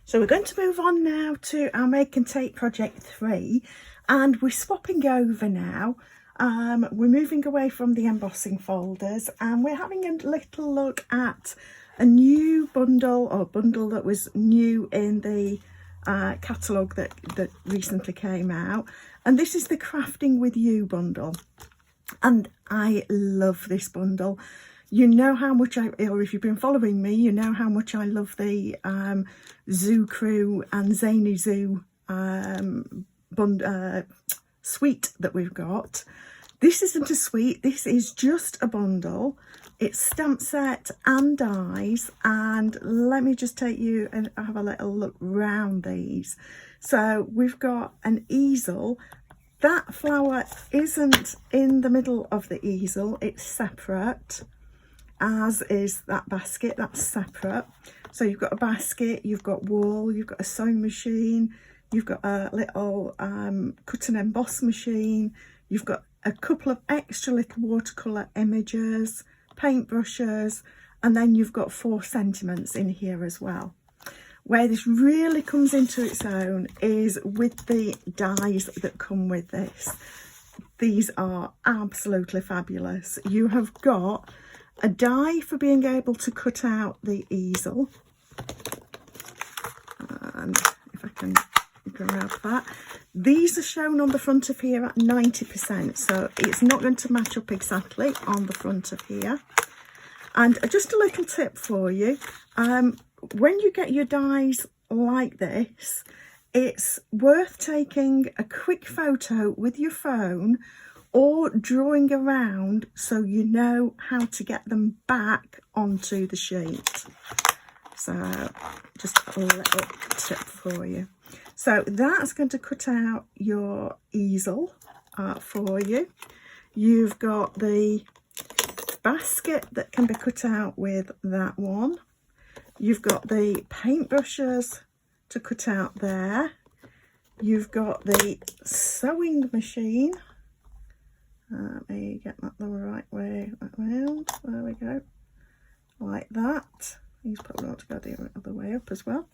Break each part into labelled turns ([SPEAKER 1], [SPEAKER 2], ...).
[SPEAKER 1] So we're going to move on now to our Make and Take Project 3, and we're swapping over now. We're moving away from the embossing folders and we're having a little look at a new bundle, or bundle that was new in the catalogue that recently came out. And this is the Crafting With You bundle. And I love this bundle. You know how much or if you've been following me, you know how much I love the Zoo Crew and Zany Zoo suite that we've got. This isn't a suite, this is just a bundle. It's stamp set and dies, and let me just take you and have a little look round these. So we've got an easel. That flower isn't in the middle of the easel, it's separate, as is that basket, that's separate. So you've got a basket, you've got wool, you've got a sewing machine, you've got a little cut and emboss machine, you've got a couple of extra little watercolour images, paintbrushes, and then you've got 4 sentiments in here as well. Where this really comes into its own is with the dies that come with this. These are absolutely fabulous. You have got a die for being able to cut out the easel, and if I can grab that, these are shown on the front of here at 90%, so it's not going to match up exactly on the front of here. And just a little tip for you, when you get your dies like this, it's worth taking a quick photo with your phone or drawing around so you know how to get them back onto the sheet. So just a little tip for you. So that's going to cut out your easel for you. You've got the basket that can be cut out with that one. You've got the paintbrushes to cut out there. You've got the sewing machine. Let me get that the right way around. There we go. Like that. These probably want to go the other way up as well.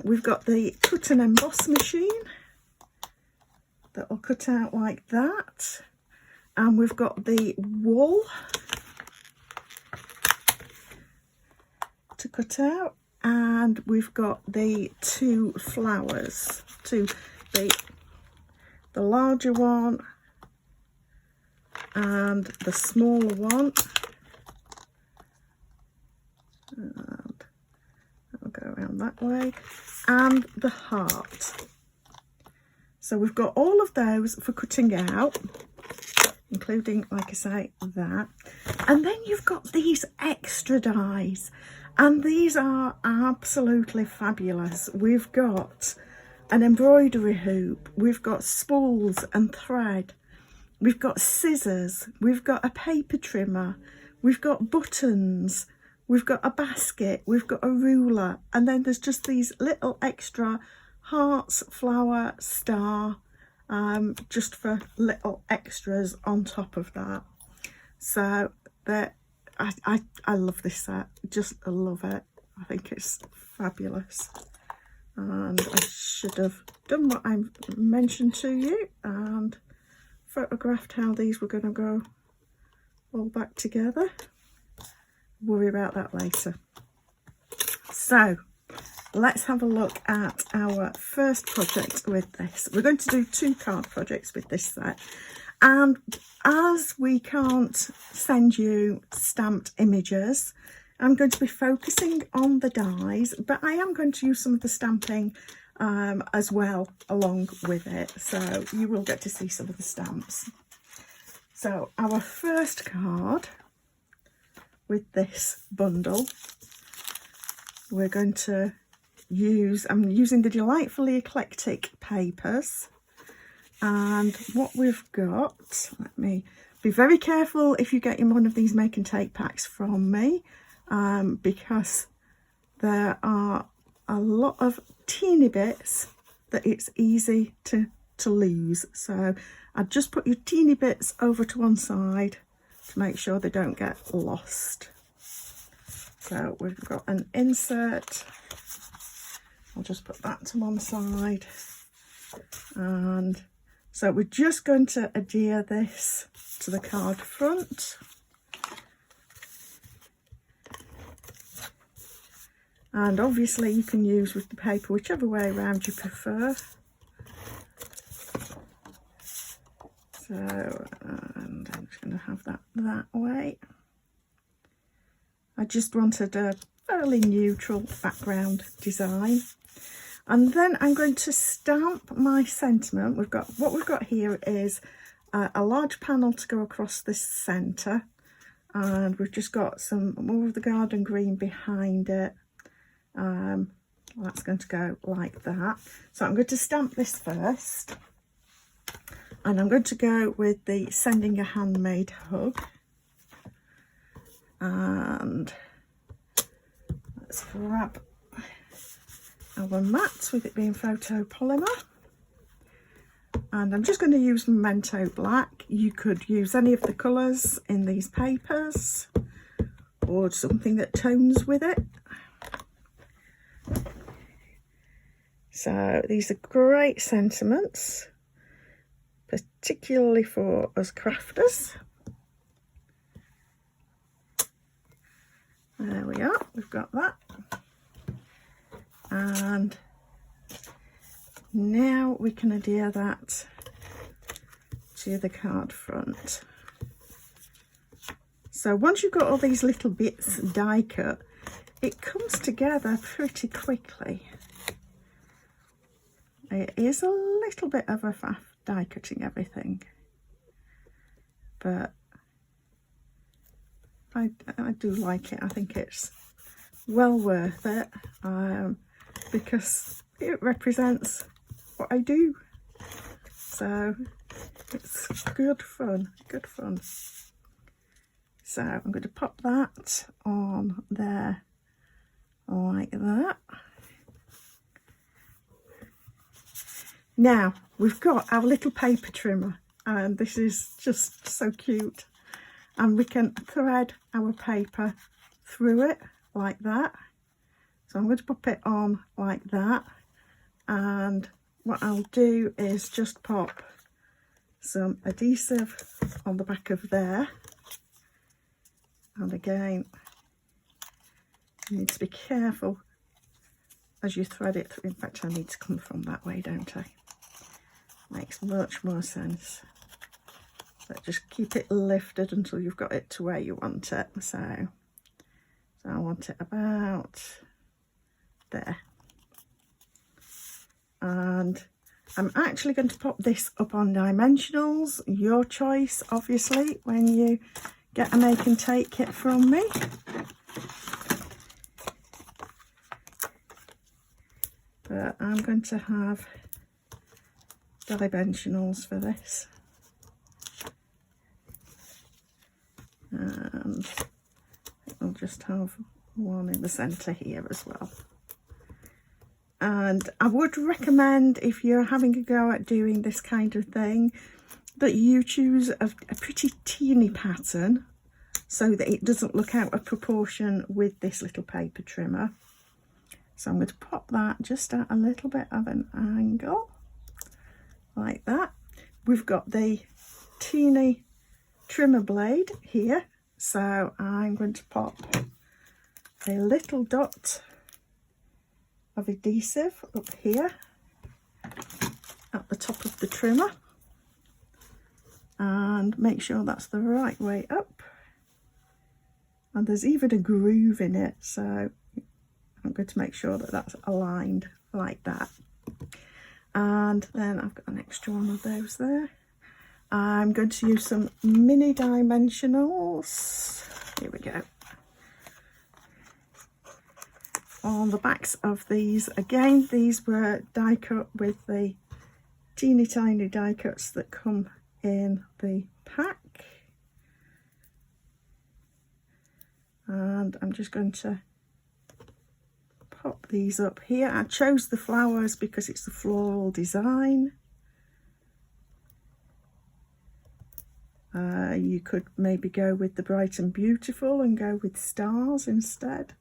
[SPEAKER 1] We've got the cut and emboss machine that will cut out like that. And we've got the wool to cut out, and we've got the 2 flowers, the larger one and the smaller one, and I'll go around that way, and the heart. So we've got all of those for cutting out, including, like I say, that. And then you've got these extra dies, and these are absolutely fabulous. We've got an embroidery hoop, we've got spools and thread, we've got scissors, we've got a paper trimmer, we've got buttons, we've got a basket, we've got a ruler, and then there's just these little extra hearts, flower, star, just for little extras on top of that. So I love this set, just love it. I think it's fabulous, and I should have done what I mentioned to you and photographed how these were going to go all back together. Worry about that later. So let's have a look at our first project with this. We're going to do 2 card projects with this set, and as we can't send you stamped images, I'm going to be focusing on the dies, but I am going to use some of the stamping as well along with it, so you will get to see some of the stamps. So our first card with this bundle, we're going to use, I'm using the Delightfully Eclectic papers, and what we've got, let me be very careful if you get in one of these make and take packs from me, because there are a lot of teeny bits that it's easy to lose. So I'd just put your teeny bits over to one side to make sure they don't get lost. So we've got an insert I'll just put that to one side. And so we're just going to adhere this to the card front. And obviously you can use with the paper whichever way around you prefer. So, and I'm just going to have that way. I just wanted a fairly neutral background design. And then I'm going to stamp my sentiment. What we've got here is a large panel to go across this centre, and we've just got some more of the garden green behind it. That's going to go like that. So I'm going to stamp this first, and I'm going to go with the Sending a Handmade Hug. And let's grab our mat with it being photopolymer, and I'm just going to use Memento Black. You could use any of the colours in these papers or something that tones with it. So these are great sentiments, particularly for us crafters. There we are, we've got that. And now we can adhere that to the card front. So once you've got all these little bits die cut, it comes together pretty quickly. It is a little bit of a faff die cutting everything, but I do like it. I think it's well worth it. Because it represents what I do, so it's good fun. So I'm going to pop that on there like that. Now we've got our little paper trimmer, and this is just so cute, and we can thread our paper through it like that. So I'm going to pop it on like that, and what I'll do is just pop some adhesive on the back of there. And again, you need to be careful as you thread it through. In fact, I need to come from that way, don't I? Makes much more sense. But just keep it lifted until you've got it to where you want it. So I want it about there, and I'm actually going to pop this up on dimensionals, your choice obviously when you get a make and take kit from me. But I'm going to have dimensionals for this, and I'll just have one in the centre here as well. And I would recommend, if you're having a go at doing this kind of thing, that you choose a pretty teeny pattern so that it doesn't look out of proportion with this little paper trimmer. So I'm going to pop that just at a little bit of an angle like that. We've got the teeny trimmer blade here, so I'm going to pop a little dot of adhesive up here at the top of the trimmer, and make sure that's the right way up, and there's even a groove in it, so I'm going to make sure that that's aligned like that. And then I've got an extra one of those there. I'm going to use some mini dimensionals. Here we go. On the backs of these, again, these were die cut with the teeny tiny die cuts that come in the pack. And I'm just going to pop these up here. I chose the flowers because it's a floral design. You could maybe go with the bright and beautiful and go with stars instead.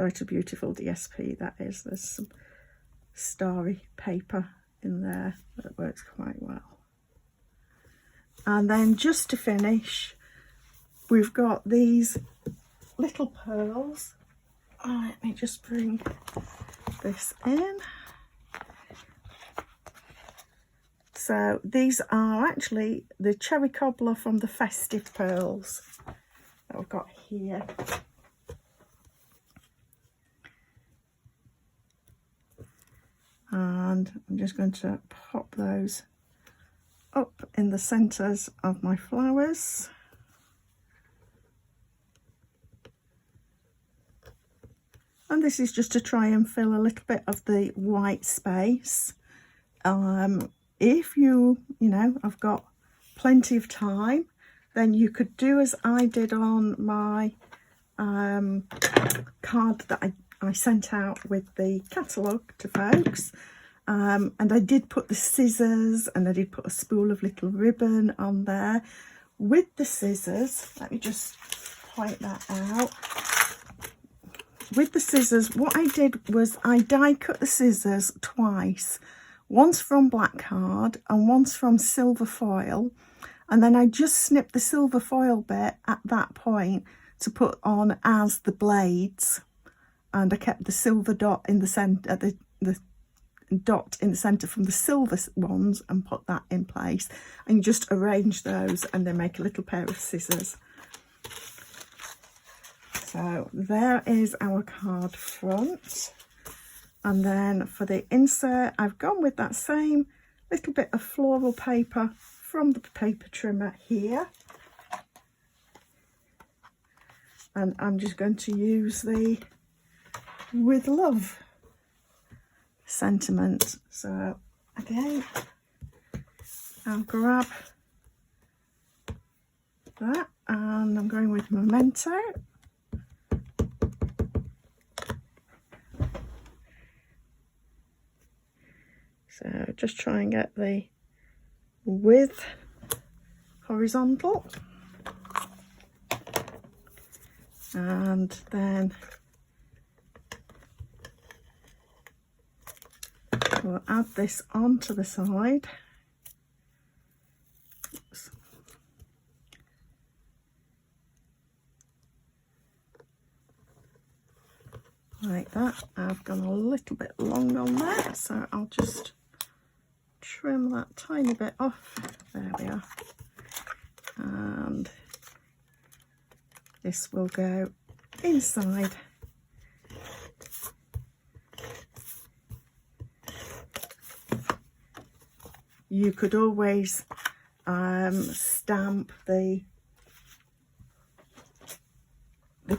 [SPEAKER 1] Quite a beautiful DSP that is. There's some starry paper in there that works quite well. And then just to finish, we've got these little pearls. Oh, let me just bring this in. So these are actually the cherry cobbler from the festive pearls that I've got here. And I'm just going to pop those up in the centres of my flowers. And this is just to try and fill a little bit of the white space. If you know, I've got plenty of time, then you could do as I did on my card that I sent out with the catalogue to folks. And I did put the scissors and I did put a spool of little ribbon on there. With the scissors, let me just point that out. With the scissors, what I did was I die cut the scissors twice. Once from black card and once from silver foil. And then I just snipped the silver foil bit at that point to put on as the blades. And I kept the silver dot in the centre, the dot in the centre from the silver ones, and put that in place. And you just arrange those and then make a little pair of scissors. So there is our card front. And then for the insert, I've gone with that same little bit of floral paper from the paper trimmer here. And I'm just going to use the With Love sentiment. So again, I'll grab that and I'm going with Memento. So just try and get the width horizontal. And then we'll add this onto the side. Oops. Like that. I've gone a little bit long on there, so I'll just trim that tiny bit off. There we are. And this will go inside. You could always stamp the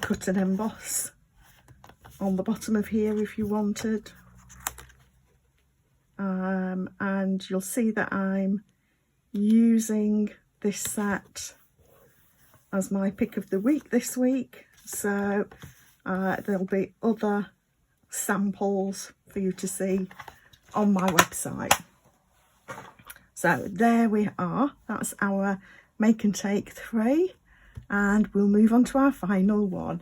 [SPEAKER 1] cut and emboss on the bottom of here if you wanted. And you'll see that I'm using this set as my pick of the week this week, so there'll be other samples for you to see on my website. So there we are, that's our Make and Take 3, and we'll move on to our final one.